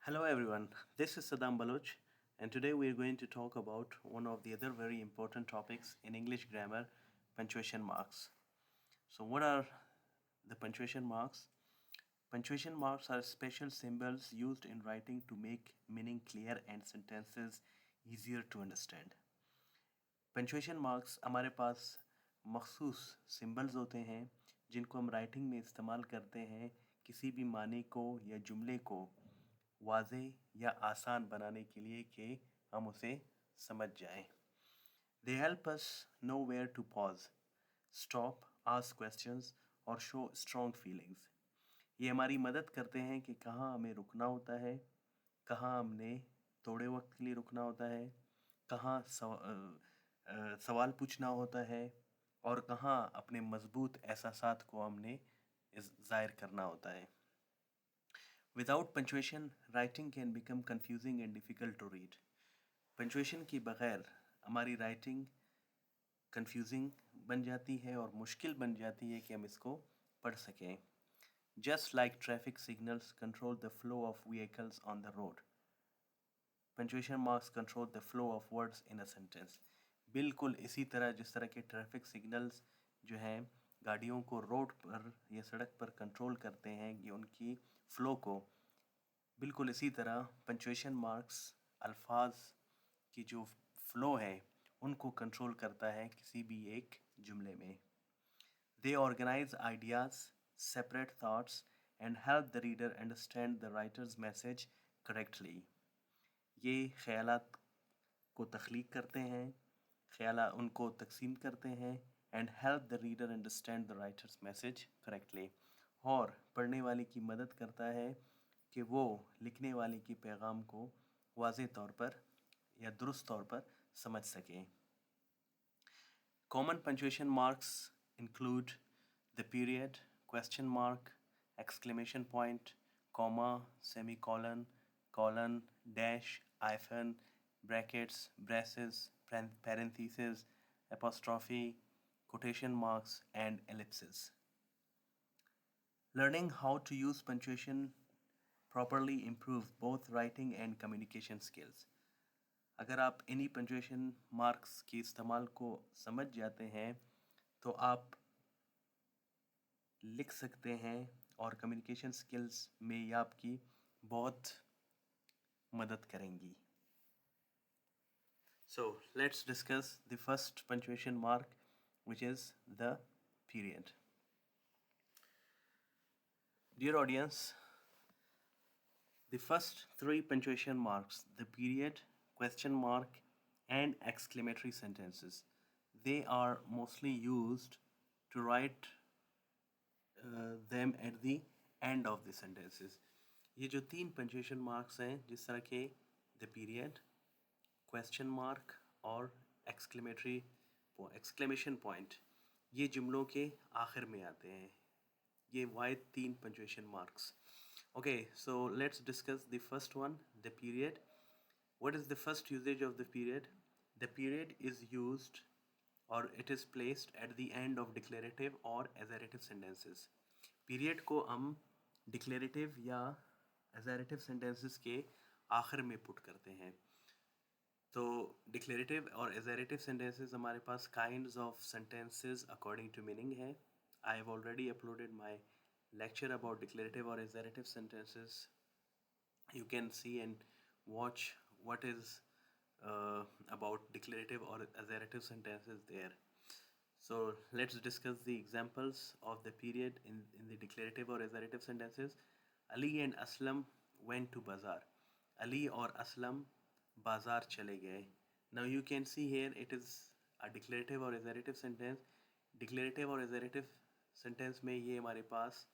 Hello everyone, this is Saddam Baloch, and today we are going to talk about one of the other very important topics in English grammar, punctuation marks. So, what are the punctuation marks? Punctuation marks are special symbols used in writing to make meaning clear and sentences easier to understand. Punctuation marks हमारे पास मखसूस symbols होते हैं जिनको हम writing में इस्तेमाल करते हैं किसी भी मानी को या जुमले को वाज़े या आसान बनाने के लिए कि हम उसे समझ जाएं। They help us know where to pause, stop, ask questions और शो स्ट्रॉन्ग फीलिंग्स। ये हमारी मदद करते हैं कि कहाँ हमें रुकना होता है, कहाँ हमने थोड़े वक्त के लिए रुकना होता है, कहाँ सवाल पूछना होता है और कहाँ अपने मजबूत एहसासात को हमने ज़ाहिर करना होता है। Without punctuation writing can become confusing and difficult to read. Punctuation के बगैर हमारी राइटिंग कंफ्यूजिंग बन जाती है और मुश्किल बन जाती है कि हम इसको पढ़ सकें। Just like traffic signals control the flow of vehicles on the road, punctuation marks control the flow of words in a sentence. बिल्कुल इसी तरह जिस तरह के ट्रैफिक सिग्नल्स जो हैं गाड़ियों को रोड पर या सड़क पर कंट्रोल करते हैं कि उनकी फ़्लो को, बिल्कुल इसी तरह पंचुएशन मार्क्स अल्फाज की जो फ़्लो है उनको कंट्रोल करता है किसी भी एक जुमले में। They organise ideas, separate thoughts and help the reader understand the writer's message correctly. ये ख़यालात को तख्लीक करते हैं, ख़यालात उनको तकसीम करते हैं and help the reader understand the writer's message correctly, और पढ़ने वाले की मदद करता है कि वो लिखने वाले के पैगाम को वाज़ेह तौर पर या दुरुस्त तौर पर समझ सकें। Common punctuation marks include the period, question mark, exclamation point, comma, semicolon, colon, dash, hyphen, brackets, braces, parentheses, apostrophe, quotation marks, and ellipses. Learning how to use punctuation properly improves both writing and communication skills. अगर आप इन्हीं punctuation marks के इस्तेमाल को समझ जाते हैं तो आप लिख सकते हैं और कम्युनिकेशन स्किल्स में ये आपकी बहुत मदद करेंगी। So let's discuss the first punctuation mark, which is the period. Dear audience, the first three punctuation marks, the period, question mark, and exclamatory sentences, they are mostly used to write them at the end of the sentences. ये जो तीन punctuation marks हैं जिस तरह के the period, question mark और exclamation point, ये जुमलों के आखिर में आते हैं। ये वाहिद तीन punctuation marks. Okay, so let's discuss the first one, the period. What is the first usage of the period? The period is used or it is placed at the end of declarative or assertive sentences. Period को हम declarative या assertive sentences के आखिर में put करते हैं। तो declarative और assertive sentences हमारे पास kinds of sentences according to meaning है। I have already uploaded my lecture about declarative or assertive sentences. You can see and watch what is about declarative or assertive sentences there. So let's discuss the examples of the period in the declarative or assertive sentences. Ali and Aslam went to bazaar. Ali और Aslam बाजार चले गए. Now you can see here it is a declarative or assertive sentence. Declarative और assertive sentence में ये हमारे पास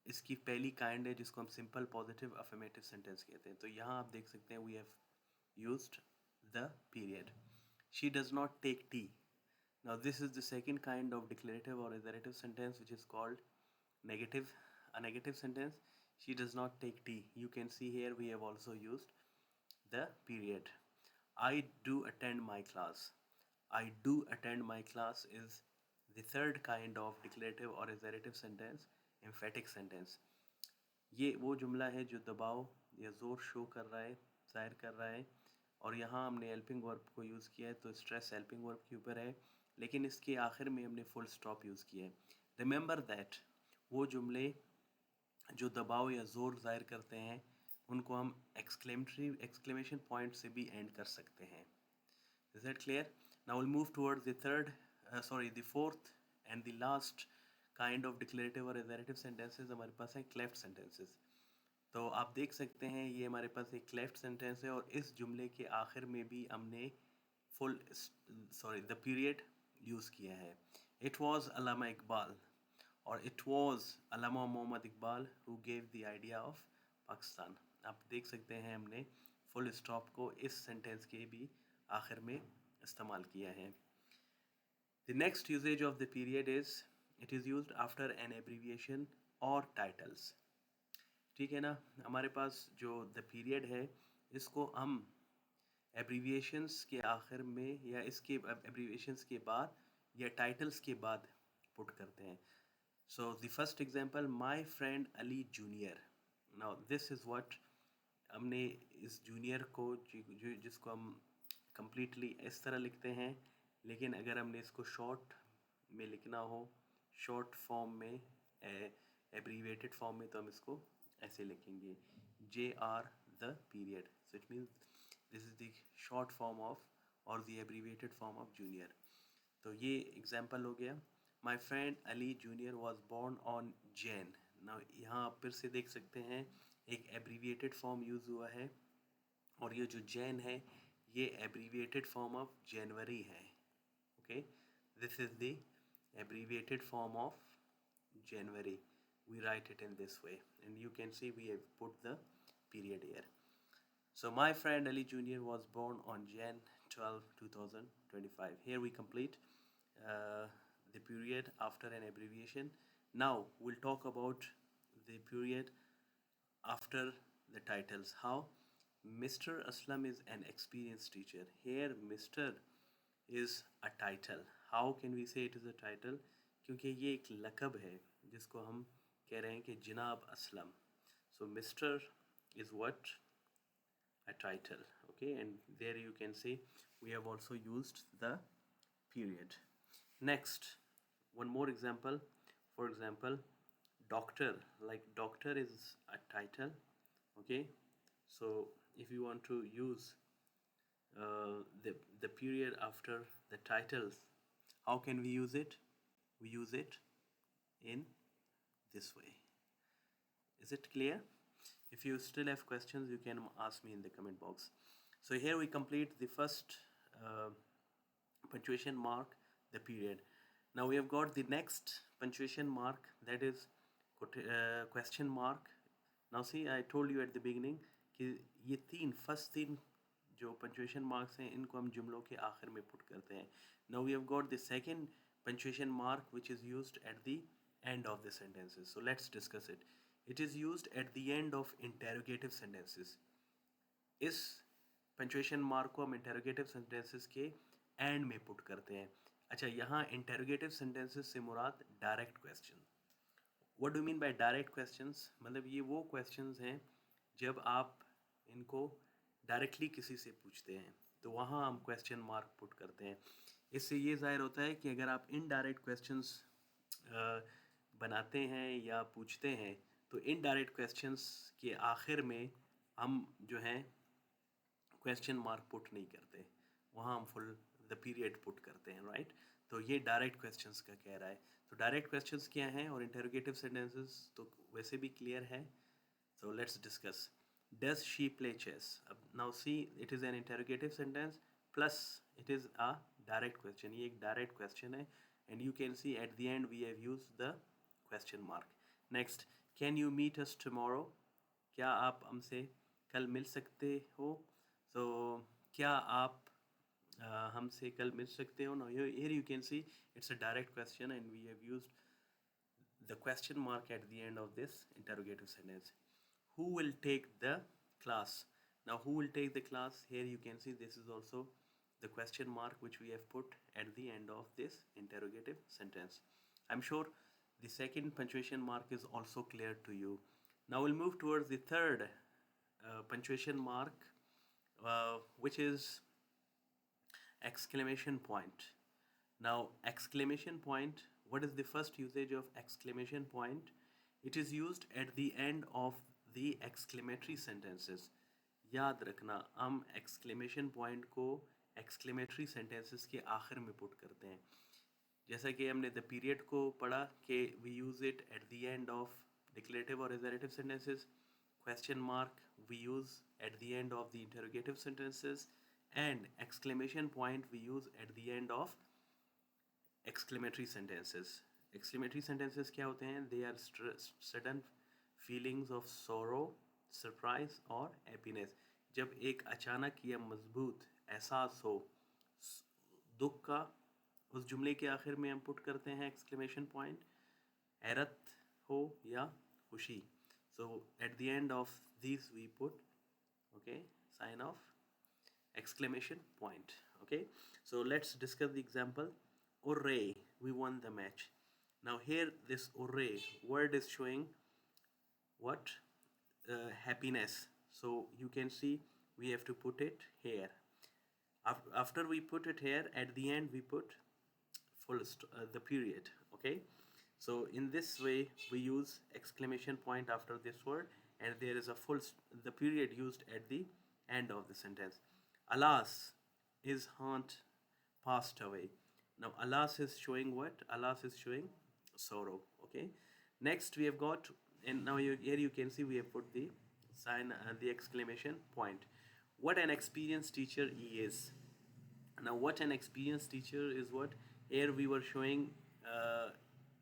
इसकी पहली काइंड है जिसको हम सिंपल पॉजिटिव अफर्मेटिव सेंटेंस कहते हैं। तो यहाँ आप देख सकते हैं we have used the period. She does not take tea. Now this is the second kind of declarative और assertive sentence which is called negative, a negative sentence. She does not take tea. You can see here we have also used the period. I do attend my class. I do attend my class is the third kind of declarative or assertive sentence, emphatic sentence. ये वो जुमला है जो दबाव या ज़ोर show कर रहा है, ज़ाहिर कर रहा है, और यहाँ हमने हेल्पिंग वर्ब को यूज़ किया है तो स्ट्रेस हेल्पिंग वर्ब के ऊपर है, लेकिन इसके आखिर में हमने फुल स्टॉप यूज़ किया है। रिमेंबर दैट वो जुमले जो दबाव या ज़ोर ज़ाहिर करते हैं उनको हम एक्सक्लेमेशन पॉइंट से भी एंड कर सकते हैं। Is that clear? Now we'll move towards the fourth and the last kind of declarative or assertive sentences हमारे पास है cleft sentences। तो आप देख सकते हैं ये हमारे पास एक cleft sentence है और इस जुमले के आखिर में भी हमने the period यूज़ किया है। It was Allama Iqbal और it was Allama Muhammad Iqbal who gave the idea of Pakistan। आप देख सकते हैं हमने फुल स्टॉप को इस सेंटेंस के भी आखिर में इस्तेमाल किया है। The next usage of the period is it is used after an abbreviation or titles। ठीक है ना, हमारे पास जो the period है इसको हम एब्रीविएशंस के आखिर में या इसके एब्रीविएशंस के बाद या टाइटल्स के बाद पुट करते हैं। So the first example, my friend Ali junior. Now this is what हमने इस जूनियर को जिसको हम कम्प्लीटली इस तरह लिखते हैं, लेकिन अगर हमने इसको शॉर्ट में लिखना हो, शॉर्ट फॉर्म में, एब्रीवेटेड फॉर्म में, तो हम इसको ऐसे लिखेंगे JR the period. So it means this is the short form of और the abbreviated form of junior. तो ये एग्जाम्पल हो गया, my friend Ali junior was born on Jan. ना यहाँ आप फिर से देख सकते हैं एक एब्रीविएटेड फॉर्म यूज़ हुआ है और ये जो जैन है ये एब्रीविएटेड फॉर्म ऑफ जनवरी है। Okay, this is the abbreviated form of January. We write it in this way and you can see we have put the period here. So my friend Ali Jr. was born on Jan 12, 2025. Here we complete the period after an abbreviation. Now we'll talk about the period after the titles. How? Mr. Aslam is an experienced teacher. Here Mr. is a title. How can we say it is a title? क्योंकि ये एक लकब है जिसको हम कह रहे हैं कि जनाब Aslam. So Mr. is what? A title. Okay, and there you can see we have also used the period. Next, one more example. For example, doctor, like doctor is a title. Okay, so if you want to use the period after the titles, how can we use it? We use it in this way. Is it clear? If you still have questions, you can ask me in the comment box. So here we complete the first punctuation mark, the period. Now we have got the next punctuation mark, that is question mark. Now see, I told you at the beginning कि ये first तीन जो punctuation marks हैं इनको हम जुमलों के आखिर में पुट करते हैं. Now we have got the second punctuation mark which is used at the end of the sentences. So let's discuss it. It is used at the end of interrogative sentences. इस punctuation mark को हम interrogative sentences के end में put करते हैं. अच्छा, यहाँ interrogative sentences से मुराद direct question. What do mean by direct questions? मतलब ये वो क्वेश्चंस हैं जब आप इनको डायरेक्टली किसी से पूछते हैं तो वहाँ हम क्वेश्चन मार्क पुट करते हैं. इससे ये ज़ाहिर होता है कि अगर आप इनडायरेक्ट क्वेश्चंस बनाते हैं या पूछते हैं तो इनडायरेक्ट क्वेश्चंस के आखिर में हम जो हैं क्वेश्चन मार्क पुट नहीं करते, वहाँ हम फुल द पीरियड पुट करते हैं, राइट? तो ये डायरेक्ट क्वेश्चंस का कह रहा है. तो डायरेक्ट क्वेश्चंस क्या हैं और इंटरोगेटिव सेंटेंसेस तो वैसे भी क्लियर है. So let's discuss. Does she play chess? Now see, it is an interrogative sentence plus it is a direct question. ये एक direct question है and you can see at the end we have used the question mark. Next, can you meet us tomorrow? क्या आप हमसे कल मिल सकते हो? So क्या आप हमसे कल मिल सकते हो? Now here you can see it's a direct question and we have used the question mark at the end of this interrogative sentence. Who will take the class? Now who will take the class? Here you can see this is also the question mark which we have put at the end of this interrogative sentence. I'm sure the second punctuation mark is also clear to you. Now we'll move towards the third punctuation mark, which is exclamation point. Now, exclamation point, what is the first usage of exclamation point? It is used at the end of the exclamatory sentences. याद रखना, हम exclamation point को exclamatory sentences के आखिर में put करते हैं. जैसा कि हमने the period को पढ़ा कि we use it at the end of declarative or assertive sentences. Question mark we use at the end of the interrogative sentences, and exclamation point we use at the end of exclamatory sentences. Exclamatory sentences क्या होते हैं? They are sudden feelings of sorrow, surprise और happiness. जब एक अचानक या मजबूत एहसास हो दुख का, उस जुमले के आखिर में हम पुट करते हैं exclamation point. हैरत हो या खुशी. So at the end of these we put, okay, sign of exclamation point. Okay, so let's discuss the example. Hooray, we won the match. Now here this hooray word is showing what? Happiness. So you can see we have to put it here. After we put it here, at the end we put the period. Okay, so in this way we use exclamation point after this word, and there is a the period used at the end of the sentence. Alas, his aunt passed away. Now alas is showing what? Alas is showing sorrow. Okay, next we have got, and now here you can see we have put the sign, the exclamation point. What an experienced teacher he is. Now what an experienced teacher is what? Here we were showing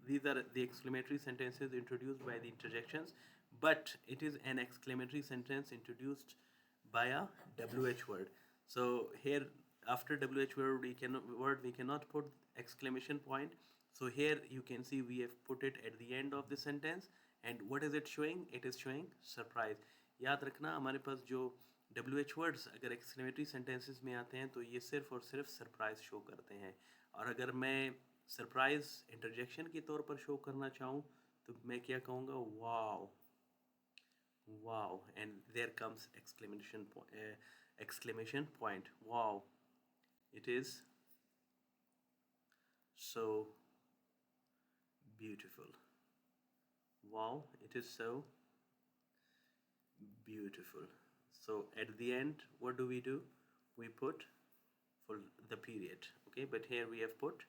these are the exclamatory sentences introduced by the interjections, but it is an exclamatory sentence introduced by a WH word. So here after WH word we cannot put exclamation point. So here you can see we have put it at the end of the sentence, and what is it showing? It is showing surprise. याद रखना हमारे पास जो WH words अगर exclamatory sentences में आते हैं तो ये सिर्फ और सिर्फ surprise show करते हैं, और अगर मैं surprise interjection के तौर पर show करना चाहूँ तो मैं क्या कहूँगा? Wow, wow, and there comes exclamation point. Wow, it is so beautiful. Wow, it is so beautiful. So at the end, what do? We put for the period. Okay, but here we have put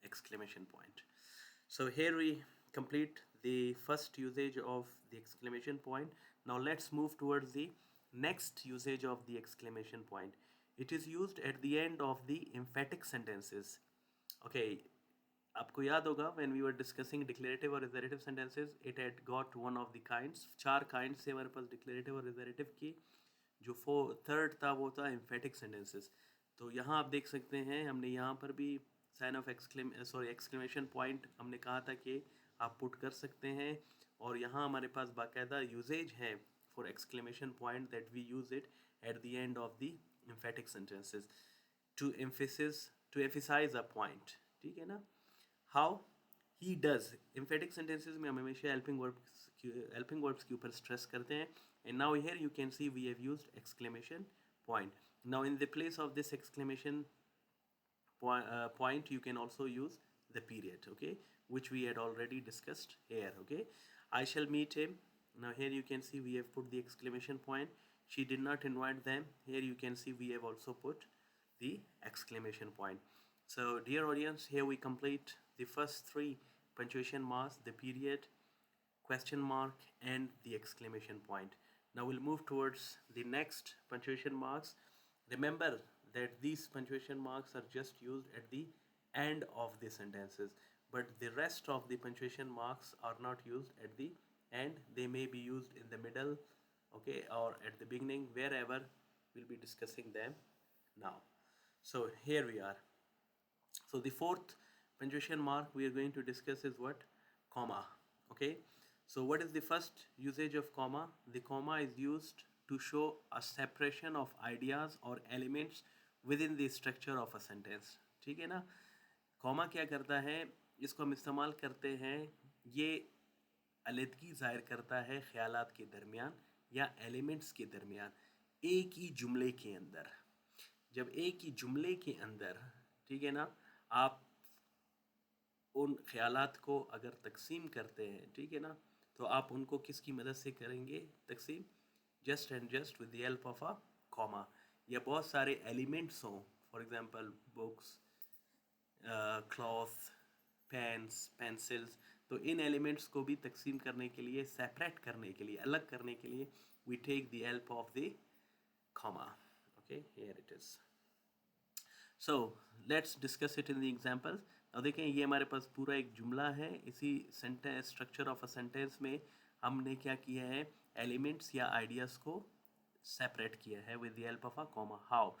exclamation point. So here we complete the first usage of the exclamation point. Now let's move towards the next usage of the exclamation point. It is used at the end of the emphatic sentences. Okay, आपको याद होगा when we were discussing declarative और assertive sentences, it had got one of the kinds. 4 kinds से हमारे पास declarative और assertive की. जो third था वो था emphatic sentences. तो यहाँ आप देख सकते हैं हमने यहाँ पर भी sign of exclamation point हमने कहा था कि आप put कर सकते हैं, और यहाँ हमारे पास बाकायदा usage है for exclamation point that we use it at the end of the emphatic sentences to emphasize a point. ठीक है ना? How? He does. Emphatic sentences में हम हमेशा helping verbs के ऊपर stress करते हैं, and now here you can see we have used exclamation point. Now in the place of this exclamation point you can also use the period, okay, which we had already discussed here. Okay, I shall meet him. Now here you can see we have put the exclamation point. She did not invite them. Here you can see we have also put the exclamation point. So dear audience, here we complete the first 3 punctuation marks: the period, question mark, and the exclamation point. Now we'll move towards the next punctuation marks. Remember that these punctuation marks are just used at the end of the sentences, but the rest of the punctuation marks are not used at the end. They may be used in the middle, okay, or at the beginning, wherever. We'll be discussing them now. So here we are. So the 4th punctuation mark we are going to discuss is what? Comma. Okay, so what is the first usage of comma? The comma is used to show a separation of ideas or elements within the structure of a sentence. ठीक है ना? comma क्या करता है? इसको हम इस्तेमाल करते हैं, ये अलग जाहिर करता है ख्यालात के दरमियान या एलिमेंट्स के दरमियान एक ही जुमले के अंदर। जब एक ही जुमले के अंदर, ठीक है ना, आप उन ख्यालात को अगर तकसीम करते हैं, ठीक है ना, तो आप उनको किसकी मदद से करेंगे तकसीम? Just and just with the help of a comma. या बहुत सारे एलिमेंट्स हों, for example books, cloth, pens, pencils, तो इन एलिमेंट्स को भी तकसीम करने के लिए, सेपरेट करने के लिए, अलग करने के लिए we take the help of the comma. Okay, here it is. So let's discuss it in the examples. अब देखें, ये हमारे पास पूरा एक जुमला है। इसी sentence, structure of a sentence में हमने क्या किया है, एलिमेंट्स या आइडियाज़ को सेपरेट किया है with the help of a comma. How?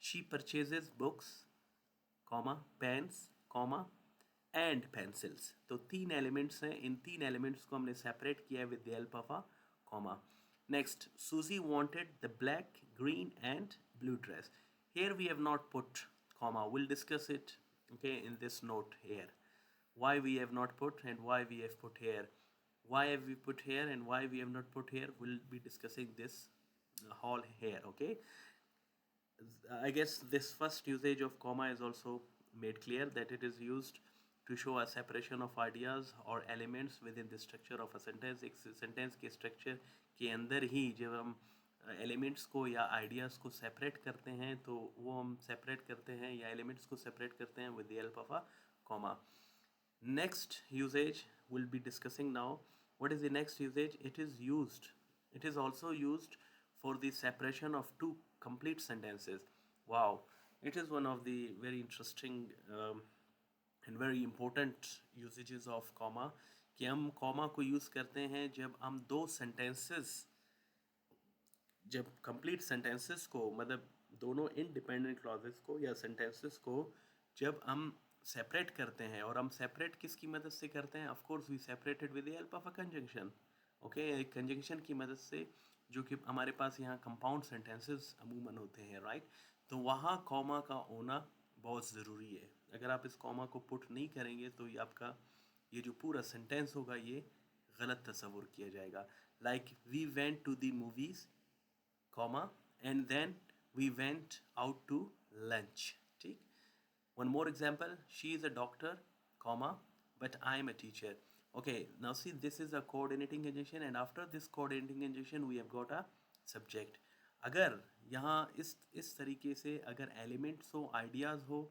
She purchases books, comma, pens, comma, and pencils. तो तीन एलिमेंट्स हैं, इन तीन एलिमेंट्स को हमने सेपरेट किया है with the help of a comma. Next, Susie wanted the black, green, and blue dress. Here we have not put comma. We'll discuss it, okay, in this note here. Why we have not put and why we have put here. Why have we put here and why we have not put here? We'll be discussing this all here, okay. I guess this first usage of comma is also made clear that it is used to show a separation of ideas or elements within the structure of a sentence. एक sentence के structure के अंदर ही जब हम elements को या ideas को separate करते हैं, तो वो हम separate करते हैं या elements को separate करते हैं with the help of a comma. Next usage we'll be discussing now. What is the next usage? It is also used for the separation of two complete sentences. Wow, it is one of the very interesting and very important usages of comma, कि हम comma को use करते हैं जब हम दो sentences, जब complete sentences को, मतलब दोनों independent clauses को या sentences को जब हम सेपरेट करते हैं, और हम सेपरेट किसकी मदद से करते हैं? Of course we separated with the help of a conjunction. Okay, एक कंजंक्शन की मदद से, जो कि हमारे पास यहाँ कंपाउंड सेंटेंसेस अमूमन होते हैं, राइट। तो वहाँ कॉमा का होना बहुत ज़रूरी है। अगर आप इस कॉमा को पुट नहीं करेंगे तो ये आपका ये जो पूरा सेंटेंस होगा ये गलत तस्वुर किया जाएगा। Like we went to the movies, comma, and then we went out to lunch, ठीक। One more example, she is a doctor, comma, but I am a teacher. Okay, now see, this is a coordinating conjunction, and after this coordinating conjunction we have got a subject. अगर यहाँ इस तरीके से अगर elements हो, ideas हो,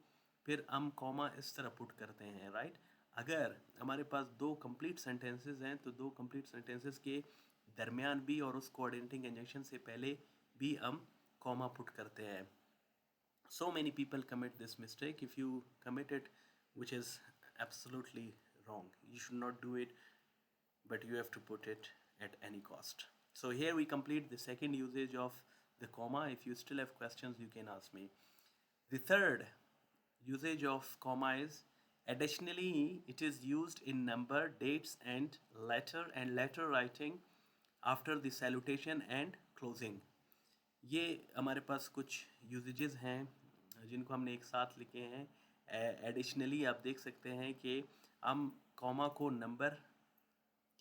फिर हम comma इस तरह put करते हैं, right? अगर हमारे पास दो complete sentences हैं, तो दो complete sentences के दरमियान भी और उस coordinating conjunction से पहले भी हम comma put करते हैं। So many people commit this mistake. If you commit it, which is absolutely wrong, you should not do it, but you have to put it at any cost. So here we complete the second usage of the comma. If you still have questions, you can ask me. The third usage of comma is additionally it is used in number, dates, and letter writing after the salutation and closing. ये हमारे पास कुछ usages हैं जिनको हमने एक साथ लिखे हैं। एडिशनली आप देख सकते हैं कि हम कॉमा को नंबर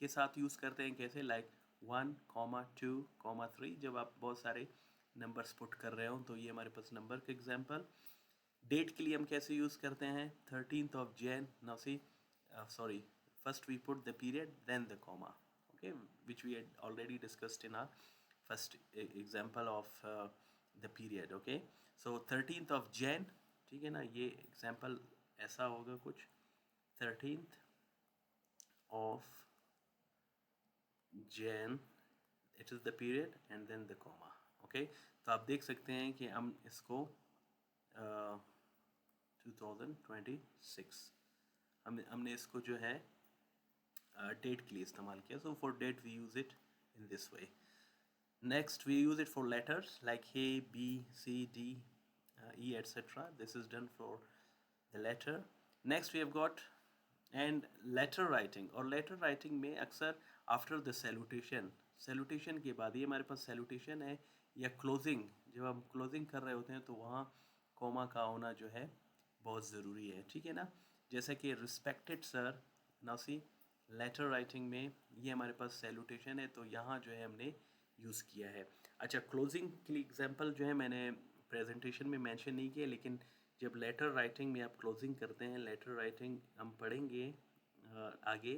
के साथ यूज़ करते हैं। कैसे? लाइक 1, 2, 3। जब आप बहुत सारे नंबर्स पुट कर रहे हो तो ये हमारे पास नंबर का एग्जांपल। डेट के लिए हम कैसे यूज़ करते हैं? 13th of Jan. Now see, sorry, first we put the period, then the comma, okay, which we had already discussed in our first example of the period, okay. So 13th of Jan, ठीक है ना, ये example ऐसा होगा कुछ, 13th of Jan, it is the period and then the comma, okay. तो आप देख सकते हैं कि हम इसको 2026 हमने इसको जो है डेट के लिए इस्तेमाल किया। So for date we use it in this way. Next, we use it for letters like A, B, C, D, E, etc. This is done for the letter. Next, we have got and letter writing, और letter writing में अक्सर after the salutation के बाद, ये हमारे पास salutation है या closing, जब हम closing कर रहे होते हैं तो वहाँ comma का होना जो है बहुत ज़रूरी है, ठीक है ना। जैसे कि respected sir, now see, letter writing में ये हमारे पास सैल्यूटेशन है, तो यहाँ जो है हमने यूज़ किया है। अच्छा, क्लोजिंग के लिए एग्जांपल जो है मैंने प्रेजेंटेशन में मेंशन नहीं किया, लेकिन जब लेटर राइटिंग में आप क्लोजिंग करते हैं, लेटर राइटिंग हम पढ़ेंगे आगे,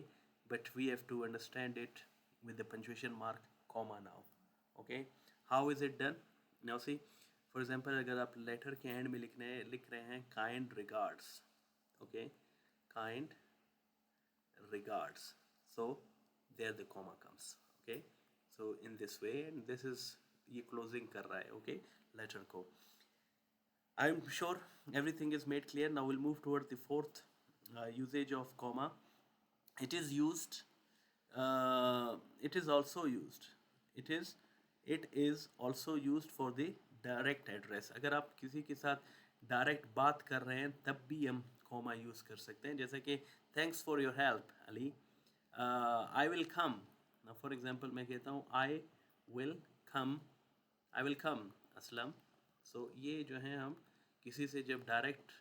but we have to understand it with the punctuation mark comma now. Okay, how is it done? Now see, for example, अगर आप लेटर के एंड में लिख रहे हैं kind regards, okay, kind regards, so there the comma comes. Okay, so in this way, and this is ये closing कर रहा है, okay, letter को. I'm sure everything is made clear. Now we'll move toward the fourth usage of comma. It is used, it is also used, it is it is also used for the direct address. अगर आप किसी के साथ direct बात कर रहे हैं तब भी हम कॉमा यूज़ कर सकते हैं, जैसे कि thanks for your help Ali, I will come. For example मैं कहता हूँ I will come, I will come Aslam. So ये जो है हम किसी से जब डायरेक्ट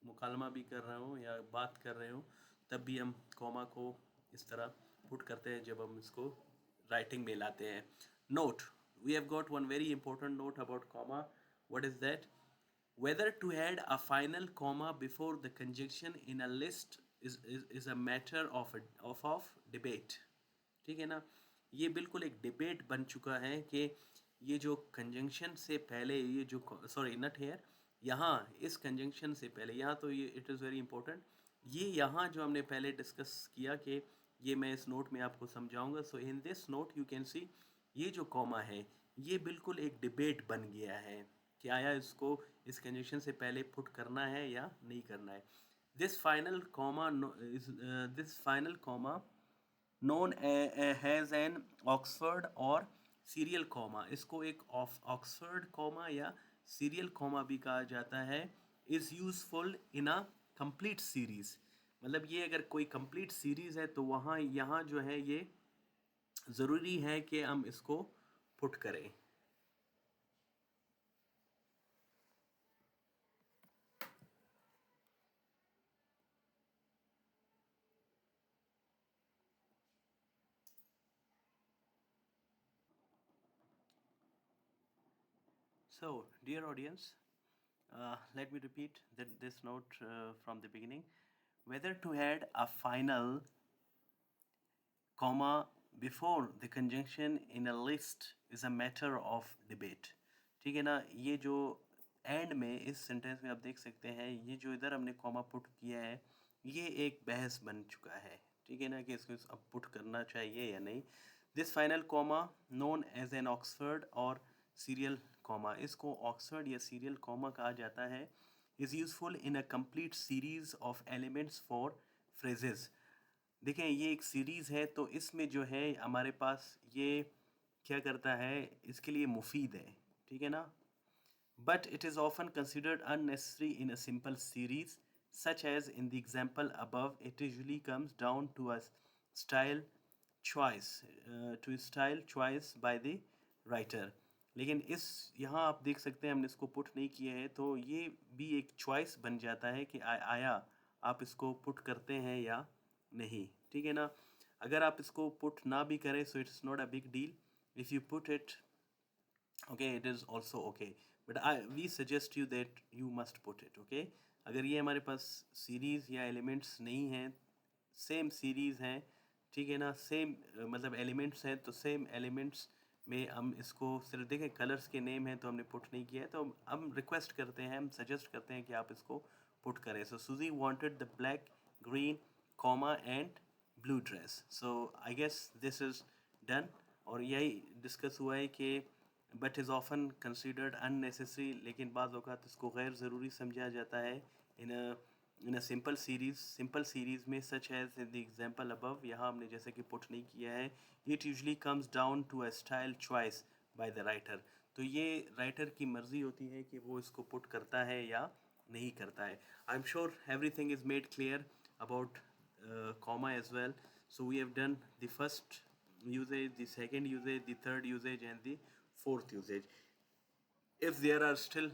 मुकालमा भी कर रहे हो या बात कर रहे हो तब भी हम कॉमा को इस तरह पुट करते हैं जब हम इसको राइटिंग में लाते हैं. Note, we have got one very important note about comma. What is that? Whether to add a final comma before the conjunction in a list is a matter of debate. ठीक है ना, ये बिल्कुल एक debate बन चुका है कि ये जो कंजंक्शन से पहले ये जो, सॉरी नट हेयर, यहाँ इस कंजंक्शन से पहले यहाँ, तो ये इट इज़ वेरी इंपॉर्टेंट. ये यहाँ जो हमने पहले डिस्कस किया कि ये मैं इस नोट में आपको समझाऊंगा. So in this note you can see ये जो कॉमा है ये बिल्कुल एक डिबेट बन गया है कि आया इसको इस कंजंक्शन से पहले पुट करना है या नहीं करना है. This final comma this final comma known has an Oxford और सीरियल कॉमा. इसको एक ऑक्सफर्ड कॉमा या सीरियल कॉमा भी कहा जाता है. Is useful in a complete series. मतलब ये अगर कोई कंप्लीट सीरीज़ है तो वहाँ यहाँ जो है ये ज़रूरी है कि हम इसको पुट करें. So, dear audience, let me repeat this note from the beginning. Whether to add a final comma before the conjunction in a list is a matter of debate. ठीक है ना, ये जो एंड में इस सेंटेंस में आप देख सकते हैं ये जो इधर हमने कॉमा पुट किया है ये एक बहस बन चुका है. ठीक है ना, कि इसको अब पुट करना चाहिए या नहीं. This final comma known as an Oxford और सीरियल कॉमा, इसको ऑक्सफर्ड या सीरियल कॉमा कहा जाता है. Is useful in a complete series of elements for phrases. देखें ये एक सीरीज़ है तो इसमें जो है हमारे पास ये क्या करता है, इसके लिए मुफीद है. ठीक है ना, but it is often considered unnecessary in a simple series such as in the example above. It usually comes down to a style choice by the writer. लेकिन इस यहाँ आप देख सकते हैं हमने इसको पुट नहीं किया है तो ये भी एक चॉइस बन जाता है कि आया आप इसको पुट करते हैं या नहीं. ठीक है ना, अगर आप इसको पुट ना भी करें so it's not a big deal. If you put it, okay, it is also okay, but we suggest you that you must put it. Okay, अगर ये हमारे पास सीरीज़ या एलिमेंट्स नहीं हैं, सेम सीरीज़ हैं, ठीक है ना, सेम मतलब एलिमेंट्स हैं, तो सेम एलिमेंट्स में हम इसको सिर्फ देखें कलर्स के नेम हैं तो हमने पुट नहीं किया है, तो हम रिक्वेस्ट करते हैं, हम सजेस्ट करते हैं कि आप इसको पुट करें. So Suzy wanted the black green comma and blue dress. So I guess this is done. और यही डिस्कस हुआ है कि but is often considered unnecessary, लेकिन बाज़ औक़ात इसको गैर ज़रूरी समझा जाता है इन अ सिंपल सीरीज़ में, such as in the example above. यहाँ हमने जैसे कि पुट नहीं किया है. It usually comes down to a style choice by the writer. तो ये राइटर की मर्ज़ी होती है कि वो इसको पुट करता है या नहीं करता है. आई am sure everything is made clear about comma as well. So we have done the first usage, the second usage, the third usage and the fourth usage. If there are still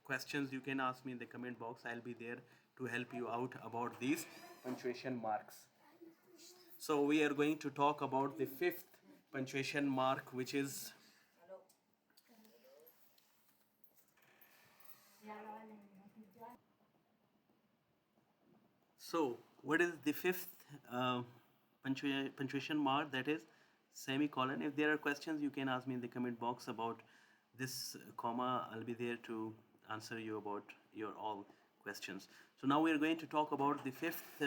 questions you can ask me in the comment box. I'll be there to help you out about these punctuation marks. So we are going to talk about the fifth punctuation mark, which is so. What is the fifth punctuation mark? That is semicolon. If there are questions, you can ask me in the comment box about this comma. I'll be there to answer you about your all questions. So now we are going to talk about the fifth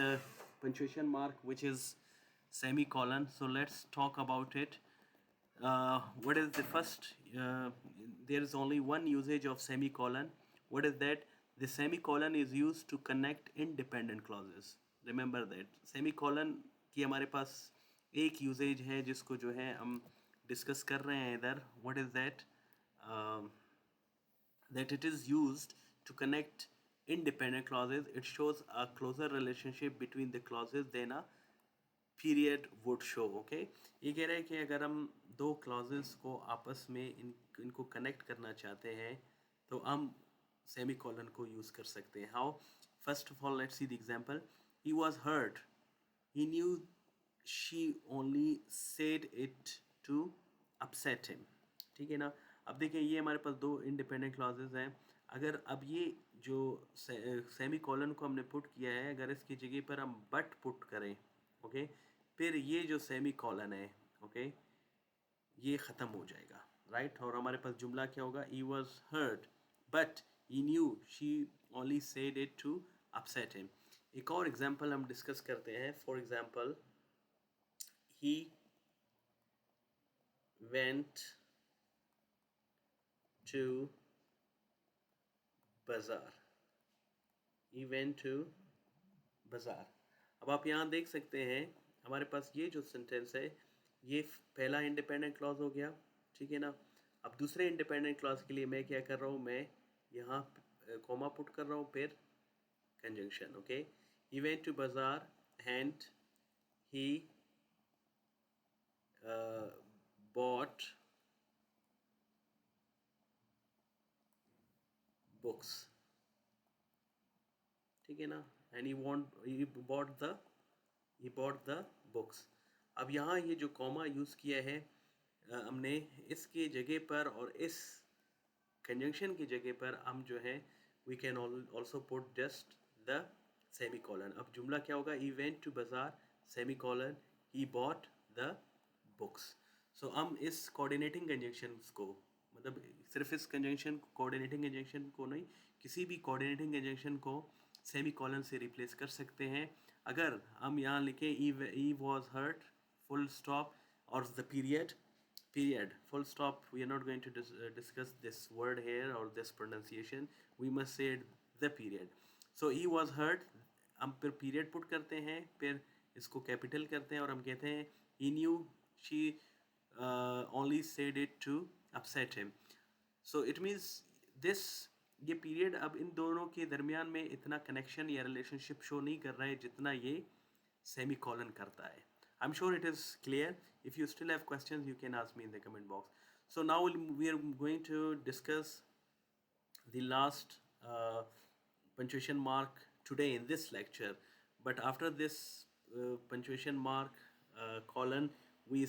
punctuation mark, which is semicolon. So let's talk about it. What is the first? There is only one usage of semicolon. What is that? The semicolon is used to connect independent clauses. Remember that. Semicolon की हमारे पास एक usage है जिसको जो है हम discuss कर रहे हैं इधर. What is that? That it is used to connect independent clauses. It shows a closer relationship between the clauses than a period would show. Okay, ये कह रहा है कि अगर हम दो क्लॉजेस को आपस में इनको कनेक्ट करना चाहते हैं तो हम सेमी कॉलन को यूज़ कर सकते हैं. How? First of all let's see the example. He was hurt, he knew she only said it to upset him. ठीक है ना. अब देखिए ये हमारे पास दो इंडिपेंडेंट क्लॉजेस हैं. अगर अब ये जो सेमी कॉलन को हमने पुट किया है, अगर इसकी जगह पर हम बट पुट करें, ओके, फिर ये जो सेमी कॉलन है, ओके, ये ख़त्म हो जाएगा, राइट. और हमारे पास जुमला क्या होगा? He was hurt but he knew she only said it to upset him. एक और एग्जांपल हम डिस्कस करते हैं. For example, he went to bazaar. He went to बाजार. अब आप यहाँ देख सकते हैं हमारे पास ये जो सेंटेंस है, ये पहला इंडिपेंडेंट क्लॉज हो गया. ठीक है ना. अब दूसरे इंडिपेंडेंट क्लॉज के लिए मैं क्या कर रहा हूँ? मैं यहाँ कॉमा पुट कर रहा हूँ, फिर conjunction. Okay, he went to बाजार एंड ही बॉट बुक्स. ठीक है ना. And he bought the books. अब यहाँ ये जो कॉमा यूज़ किया है हमने, इसके जगह पर और इस कंजंक्शन की जगह पर हम जो है we can also put just the semicolon. अब जुमला क्या होगा? He went to bazaar semicolon he bought the books. So हम इस कोऑर्डिनेटिंग कंजंक्शन को, मतलब सिर्फ इस कंजंक्शन कोऑर्डिनेटिंग कंजंक्शन को नहीं, किसी भी कोऑर्डिनेटिंग कंजंक्शन को सेमी कॉलन से रिप्लेस कर सकते हैं. अगर हम यहाँ लिखें he was hurt full stop or the period full stop, we are not going to discuss this word here or this pronunciation. We must say the period. So he was hurt, हम फिर period put करते हैं, फिर इसको capital करते हैं और हम कहते हैं he knew she only said it to upset him. So it means this, ये पीरियड अब इन दोनों के दरमियान में इतना कनेक्शन या रिलेशनशिप शो नहीं कर रहा है जितना ये सेमी कॉलन करता है. I'm sure it is clear. If you still have questions, you can ask me in the comment box. So now we are going to discuss the last punctuation mark today in this lecture. But after this punctuation mark colon, we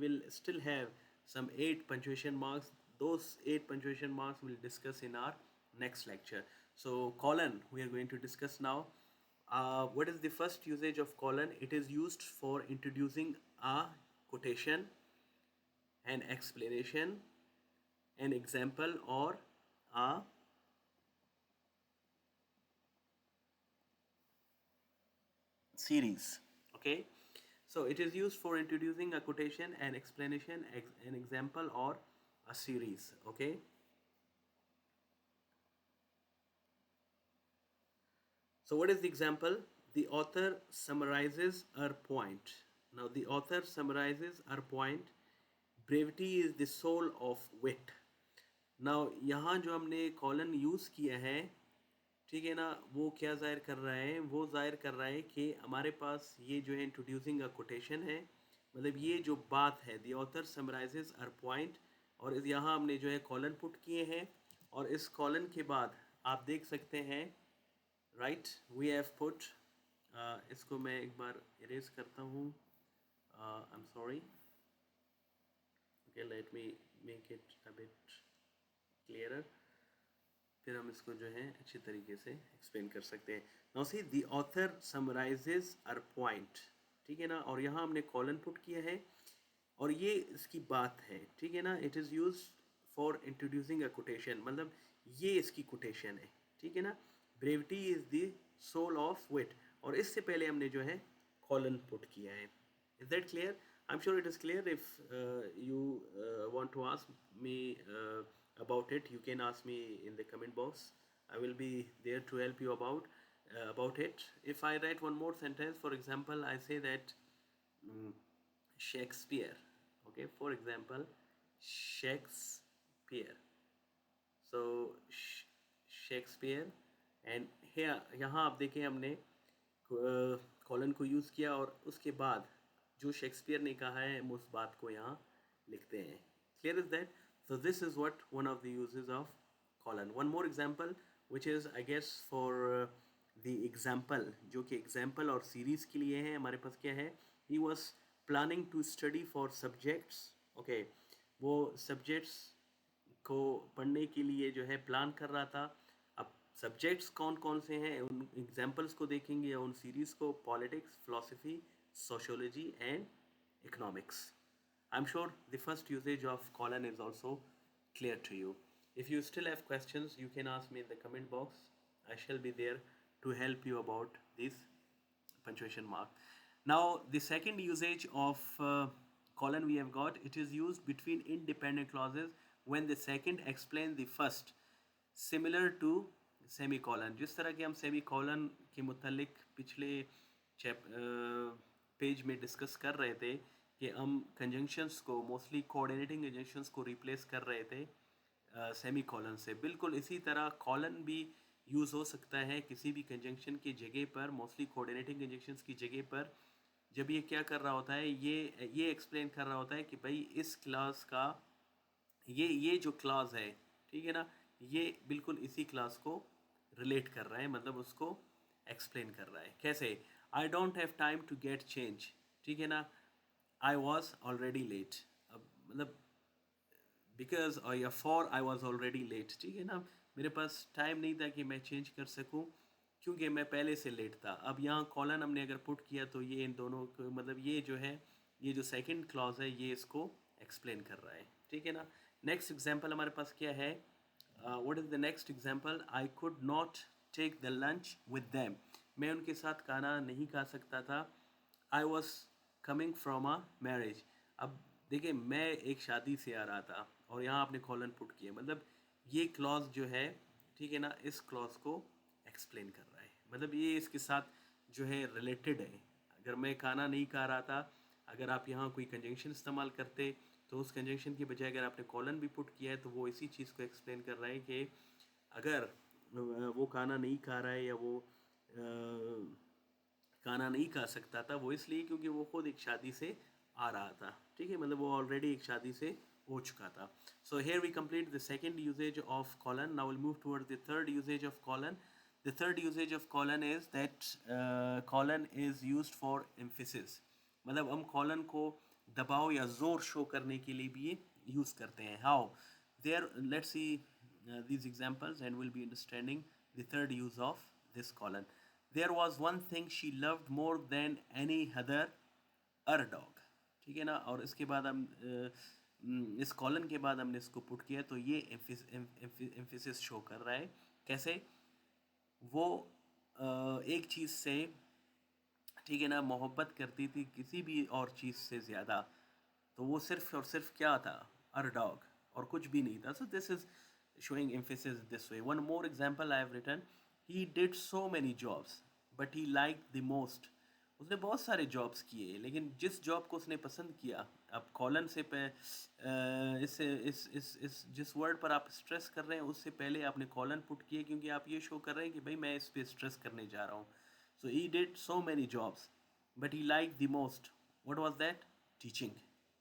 will still have some 8 punctuation marks. Those 8 punctuation marks we'll discuss in our next lecture. So colon we are going to discuss now. What is the first usage of colon? It is used for introducing a quotation, an explanation, an example, or a series. Okay, so it is used for introducing a quotation, an explanation, an example, or a series. Okay. So what is the example? The author summarizes her point. Now the author summarizes her point. Brevity is the soul of wit. Now यहाँ जो हमने colon use किया है, ठीक है ना, वो क्या ज़ाहिर कर रहा है? वो ज़ाहिर कर रहा है कि हमारे पास ये जो है इंट्रोड्यूसिंग अ कोटेशन है, मतलब ये जो बात है, the author summarizes her point, और यहाँ हमने जो है कॉलन पुट किए हैं, और इस कॉलन के बाद आप देख सकते हैं, right, we have put इसको मैं एक बार इरेज करता हूँ. I am sorry. Okay, let me make it a bit clearer. फिर हम इसको जो है अच्छी तरीके से एक्सप्लेन कर सकते हैं. Now see the author summarises our point. ठीक है ना, और यहाँ हमने कॉलन पुट किया है और ये इसकी बात है. ठीक है ना, it is use for introducing a quotation, मतलब ये इसकी कोटेशन है. ठीक है ना, brevity is the soul of wit, और इससे पहले हमने जो है कॉलन पुट किया है. Is that clear? I am sure it is clear. If you want to ask me about it, you can ask me in the comment box. I will be there to help you about it. If I write one more sentence, for example, I say that mm, Shakespeare. Okay, for example, Shakespeare. So Shakespeare, and here यहाँ आप देखें हमने colon को use किया और उसके बाद जो शेक्सपियर ने कहा है हम उस बात को यहाँ लिखते हैं. Clear is that? So this is what one of the uses of colon. One more example, which is I guess for the example, जो कि example और series के लिए है. हमारे पास क्या है? He was planning to study for subjects. Okay, वो subjects को पढ़ने के लिए जो है प्लान कर रहा था. अब सब्जेक्ट्स कौन कौन से हैं उन एग्जाम्पल्स को देखेंगे, उन सीरीज़ को: politics, philosophy, sociology and economics. I'm sure the first usage of colon is also clear to you. If you still have questions, you can ask me in the comment box. I shall be there to help you about this punctuation mark. Now, the second usage of colon we have got, it is used between independent clauses when the second explains the first, similar to semicolon. जिस तरह के हम semicolon के मुतालिक पिछले page में discuss कर रहे थे कि हम कंजंक्शंस को, मोस्टली कोऑर्डिनेटिंग कंजंक्शंस को रिप्लेस कर रहे थे सेमी कॉलन से. बिल्कुल इसी तरह कॉलन भी यूज़ हो सकता है किसी भी कंजंक्शन की जगह पर, मोस्टली कोऑर्डिनेटिंग कंजंक्शंस की जगह पर. जब ये क्या कर रहा होता है, ये एक्सप्लेन कर रहा होता है कि भाई इस क्लास का ये जो क्लास है, ठीक है ना, ये बिल्कुल इसी क्लास को रिलेट कर रहा है, मतलब उसको एक्सप्लेन कर रहा है. कैसे? I don't have time to get change. ठीक है ना, आई वॉज ऑलरेडी लेट. अब मतलब बिकॉज और या for I was already late. ठीक है ना, मेरे पास टाइम नहीं था कि मैं चेंज कर सकूं क्योंकि मैं पहले से लेट था. अब यहाँ कॉलन हमने अगर पुट किया तो ये इन दोनों को, मतलब ये जो है, ये जो सेकंड क्लॉज है ये इसको एक्सप्लेन कर रहा है. ठीक है ना. नेक्स्ट एग्जांपल हमारे पास क्या है? What is the next example? I could not take the lunch with them. मैं उनके साथ खाना नहीं खा सकता था. I was coming from a marriage. अब देखिए, मैं एक शादी से आ रहा था और यहाँ आपने कॉलन पुट किया, मतलब ये क्लॉज जो है, ठीक है ना, इस क्लॉज को एक्सप्लेन कर रहा है, मतलब ये इसके साथ जो है रिलेटेड है. अगर मैं खाना नहीं खा रहा था, अगर आप यहाँ कोई कंजंक्शन इस्तेमाल करते तो उस कंजंक्शन की बजाय अगर आपने कॉलन भी पुट किया है तो वो इसी चीज़ को एक्सप्लेन कर रहा है कि अगर वो खाना नहीं खा रहा है या वो खाना नहीं खा सकता था, वो इसलिए क्योंकि वो खुद एक शादी से आ रहा था. ठीक है, मतलब वो ऑलरेडी एक शादी से हो चुका था. So here we complete the second usages of colon. Now will move towards the third usages of colon. The third usage of colon is that colon is used for emphasis. मतलब हम colon को दबाव या जोर show करने के लिए भी ये यूज़ करते हैं. How? There, let's see these examples and we'll be understanding the third use of this colon. There was one thing she loved more than any other, her dog. ठीक है ना, और इसके बाद हम इस कॉलन के बाद हमने इसको पुट किया तो ये एम्फेसिस शो कर रहा है. कैसे? वो एक चीज़ से, ठीक है ना, मोहब्बत करती थी किसी भी और चीज़ से ज़्यादा, तो वो सिर्फ और सिर्फ क्या था? अर डॉग, और कुछ भी नहीं था. So this is showing emphasis this way. One more example I have written: he did so many jobs but he liked the most. उसने बहुत सारे जॉब्स किए लेकिन जिस जॉब को उसने पसंद किया, अब कॉलन से इस जिस वर्ड पर आप स्ट्रेस कर रहे हैं उससे पहले आपने कॉलन पुट किए क्योंकि आप ये शो कर रहे हैं कि भाई मैं इस पे स्ट्रेस करने जा रहा हूँ. So he did so many jobs but he like the most. What was that? Teaching.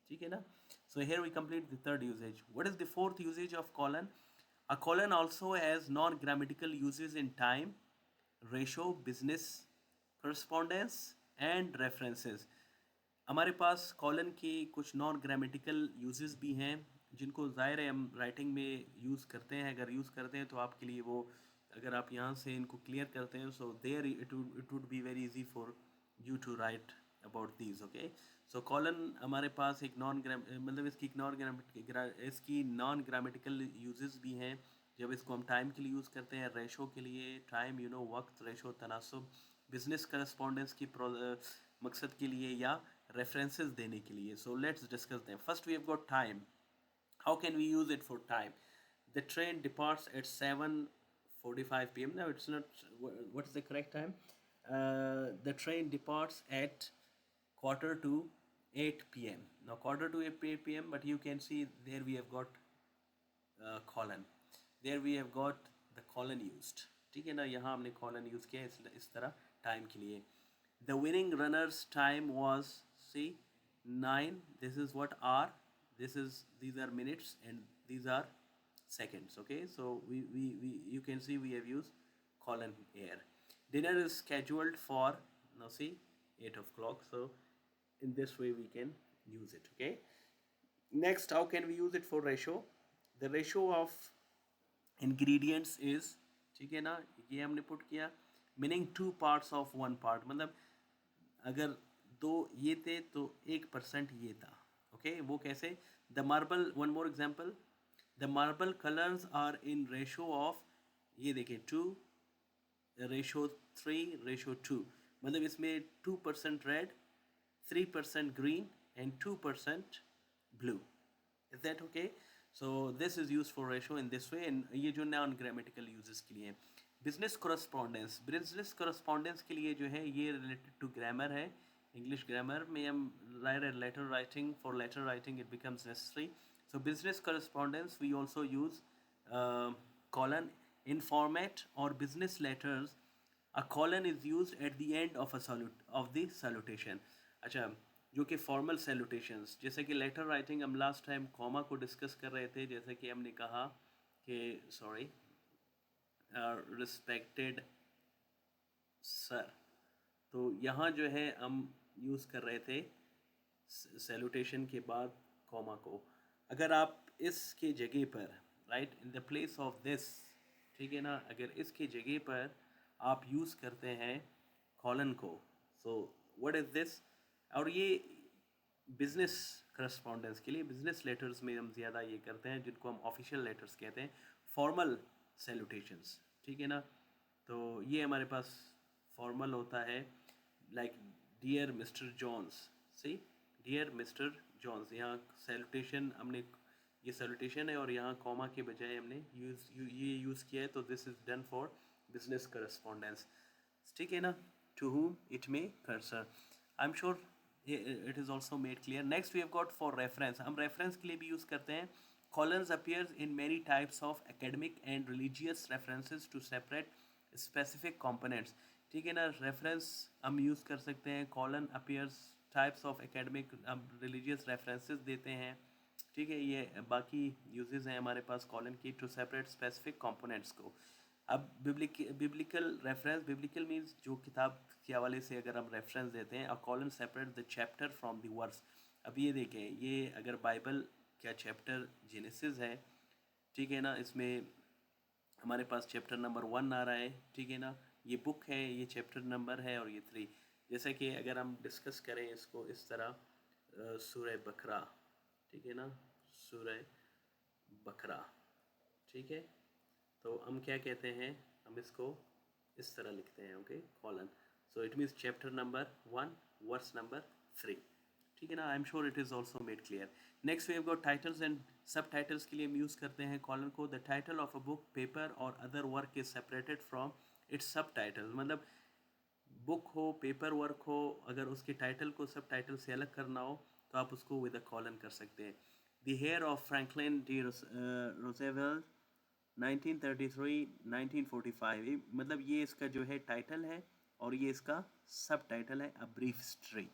ठीक है ना. So here we complete the third usage. What is the fourth usage of colon? A colon also has non-grammatical uses in time, ratio, business, correspondence and references. हमारे पास colon के कुछ non grammatical uses भी हैं जिनको ज़ाहिर है हम writing में यूज़ करते हैं। अगर यूज़ करते हैं तो आपके लिए वो, अगर आप यहाँ से इनको क्लियर करते हैं, so there it would be very easy for you to write about these. Okay, so colon हमारे पास एक मतलब इसकी नॉन ग्रामेटिकल यूजेस भी हैं। जब इसको हम टाइम के लिए यूज़ करते हैं, रेशो के लिए, टाइम वक्त, रेशो, तनासुब, बिजनेस करस्पॉन्डेंस की मकसद के लिए, या रेफरेंसेस देने के लिए। So let's discuss them. First we have got time. How can we use it for time? The train departs at 7:45 p.m. No, it's not. What's the correct time? The train departs at quarter to 8 p.m. Now quarter to 8 p.m. But you can see there we have got colon. There we have got the colon used. ठीक है ना, यहाँ हमने colon use किया इस तरह time के लिए. The winning runner's time was, see, 9. This is what hour. These are minutes and these are seconds. Okay, so we you can see we have used colon here. Dinner is scheduled for, now see, 8 o'clock. So in this way we can use it. Okay. Next, how can we use it for ratio? The ratio of ingredients is, ठीक है ना, ये हमने put किया, meaning 2 parts of 1 part, मतलब अगर 2 ये थे तो 1% ये था। ओके, वो कैसे? The marble, one more example, the marble colours are in ratio of, ये देखिए 2 रेशो 3:2, मतलब इसमें 2% red, 3% green and 2% blue. Is that okay? So this is used for ratio in this way, and ये जो non grammatical uses के लिए। business correspondence के लिए जो है ये related to grammar है। English grammar में हम letter writing, for letter writing it becomes necessary. So business correspondence we also use colon. In format or business letters, a colon is used at the end of the salutation. अच्छा, जो कि formal salutations, जैसे कि letter writing हम last time comma को discuss कर रहे थे, जैसे कि हमने कहा कि सॉरी, रिस्पेक्टेड सर, तो यहाँ जो है हम यूज़ कर रहे थे सैल्यूटेशन के बाद कॉमा को। अगर आप इसके जगह पर, right, in the place of this, ठीक है ना, अगर इसके जगह पर आप यूज़ करते हैं कॉलन को, सो व्हाट इज़ दिस? और ये बिजनेस करस्पॉन्डेंस के लिए, बिजनेस लेटर्स में हम ज़्यादा ये करते हैं, जिनको हम ऑफिशियल लेटर्स कहते हैं, फॉर्मल सैल्यूटेशंस, ठीक है ना। तो ये हमारे पास फॉर्मल होता है, लाइक डियर मिस्टर जॉन्स, सी, डियर मिस्टर जॉन्स, यहाँ सैल्यूटेशन हमने, ये सैल्यूटेशन है और यहाँ कॉमा के बजाय हमने ये यूज़ किया है, तो this is done for business correspondence, ठीक है ना। To whom it may concern. I'm sure it is also made clear. Next we have got for reference. हम reference के लिए भी यूज़ करते हैं। Colons appears in many types of academic and religious references to separate specific components. ठीक है ना, reference हम यूज़ कर सकते हैं। Colon appears types of academic religious references देते हैं, ठीक है। ये बाकी यूजेस हैं हमारे पास कॉलन की, टू सेपरेट स्पेसिफिक कंपोनेंट्स को। अब बिब्लिकल रेफरेंस, बिब्लिकल मीन्स जो किताब के हवाले से अगर हम रेफरेंस देते हैं, a colon separate the chapter from the verse. अब ये देखें, ये अगर बाइबल का चैप्टर जेनेसिस है, ठीक है ना, इसमें हमारे पास चैप्टर नंबर 1 आ रहा है, ठीक है ना, ये बुक है, ये चैप्टर नंबर है और ये 3। जैसे कि अगर हम डिस्कस करें इसको इस तरह, सूरह बकरा, ठीक है ना, सूरह बकरा, ठीक है, तो हम क्या कहते हैं, हम इसको इस तरह लिखते हैं, okay, colon. So it means chapter number 1 verse number 3, ठीक है ना। I am sure it is also made clear. Next we have got titles and subtitles के लिए हम यूज़ करते हैं कॉलन को। The title of a book, paper और other work is separated from its subtitle, मतलब book हो, paper work हो, अगर उसके टाइटल को सब टाइटल से अलग करना हो तो आप उसको विद अ कॉलन कर सकते हैं। The heir of Franklin D Roosevelt 1933-1945, मतलब ये इसका जो है टाइटल है और ये इसका सब टाइटल है, a brief history.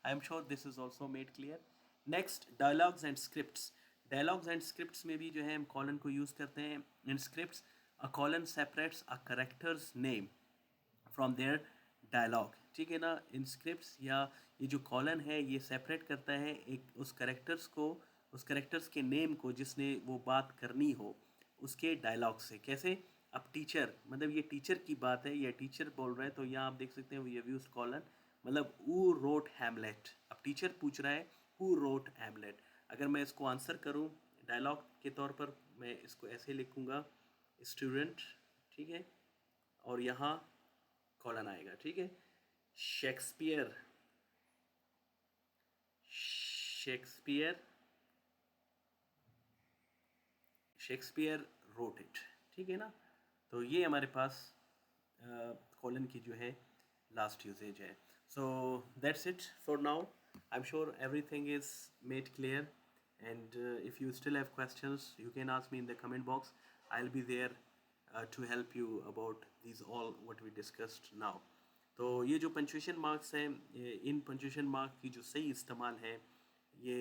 I am sure this is also made clear. Next, dialogues and scripts. Dialogues and scripts में भी जो है हम कॉलन को यूज़ करते हैं। In scripts, a colon separates a characters name from their dialogue, ठीक है ना। इन स्क्रिप्ट्स या ये जो कॉलन है ये सेपरेट करता है एक उस करेक्टर्स को, उस करेक्टर्स के नेम को जिसने वो बात करनी हो, उसके डायलॉग से। कैसे? अब टीचर, मतलब ये टीचर की बात है, ये टीचर बोल रहा है, तो यहाँ आप देख सकते हैं वी हैव यूज्ड कॉलन, मतलब हु रोट हैमलेट। अब टीचर पूछ रहा है हु रोट हैमलेट। अगर मैं इसको आंसर करूँ डायलॉग के तौर पर, मैं इसको ऐसे लिखूँगा, स्टूडेंट, ठीक है, और यहाँ कॉलन आएगा, ठीक है। Shakespeare, Shakespeare, Shakespeare wrote it, ठीक है ना। तो ये हमारे पास कॉलन की जो है लास्ट यूसेज है। So that's it for now. I am sure everything is made clear, and if you still have questions you can ask me in the comment box. I'll be there to help you about these all what we discussed now. तो ये जो punctuation marks हैं, इन punctuation mark की जो सही इस्तेमाल है, ये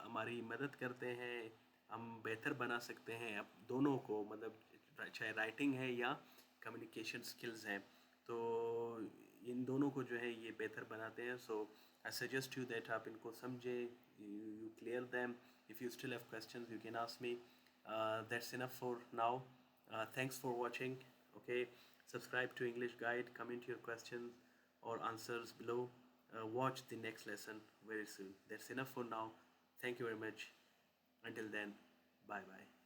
हमारी मदद करते हैं, हम बेहतर बना सकते हैं अब दोनों को, मतलब चाहे राइटिंग है या कम्युनिकेशन स्किल्स हैं, तो इन दोनों को जो है ये बेहतर बनाते हैं। सो आई सजेस्ट यू दैट आप इनको समझें, you clear them. If you still have questions you can ask me. That's enough for now. Thanks for watching. Okay, subscribe to English Guide, comment your questions or answers below. Watch the next lesson very soon. That's enough for now. Thank you very much. Until then, bye bye.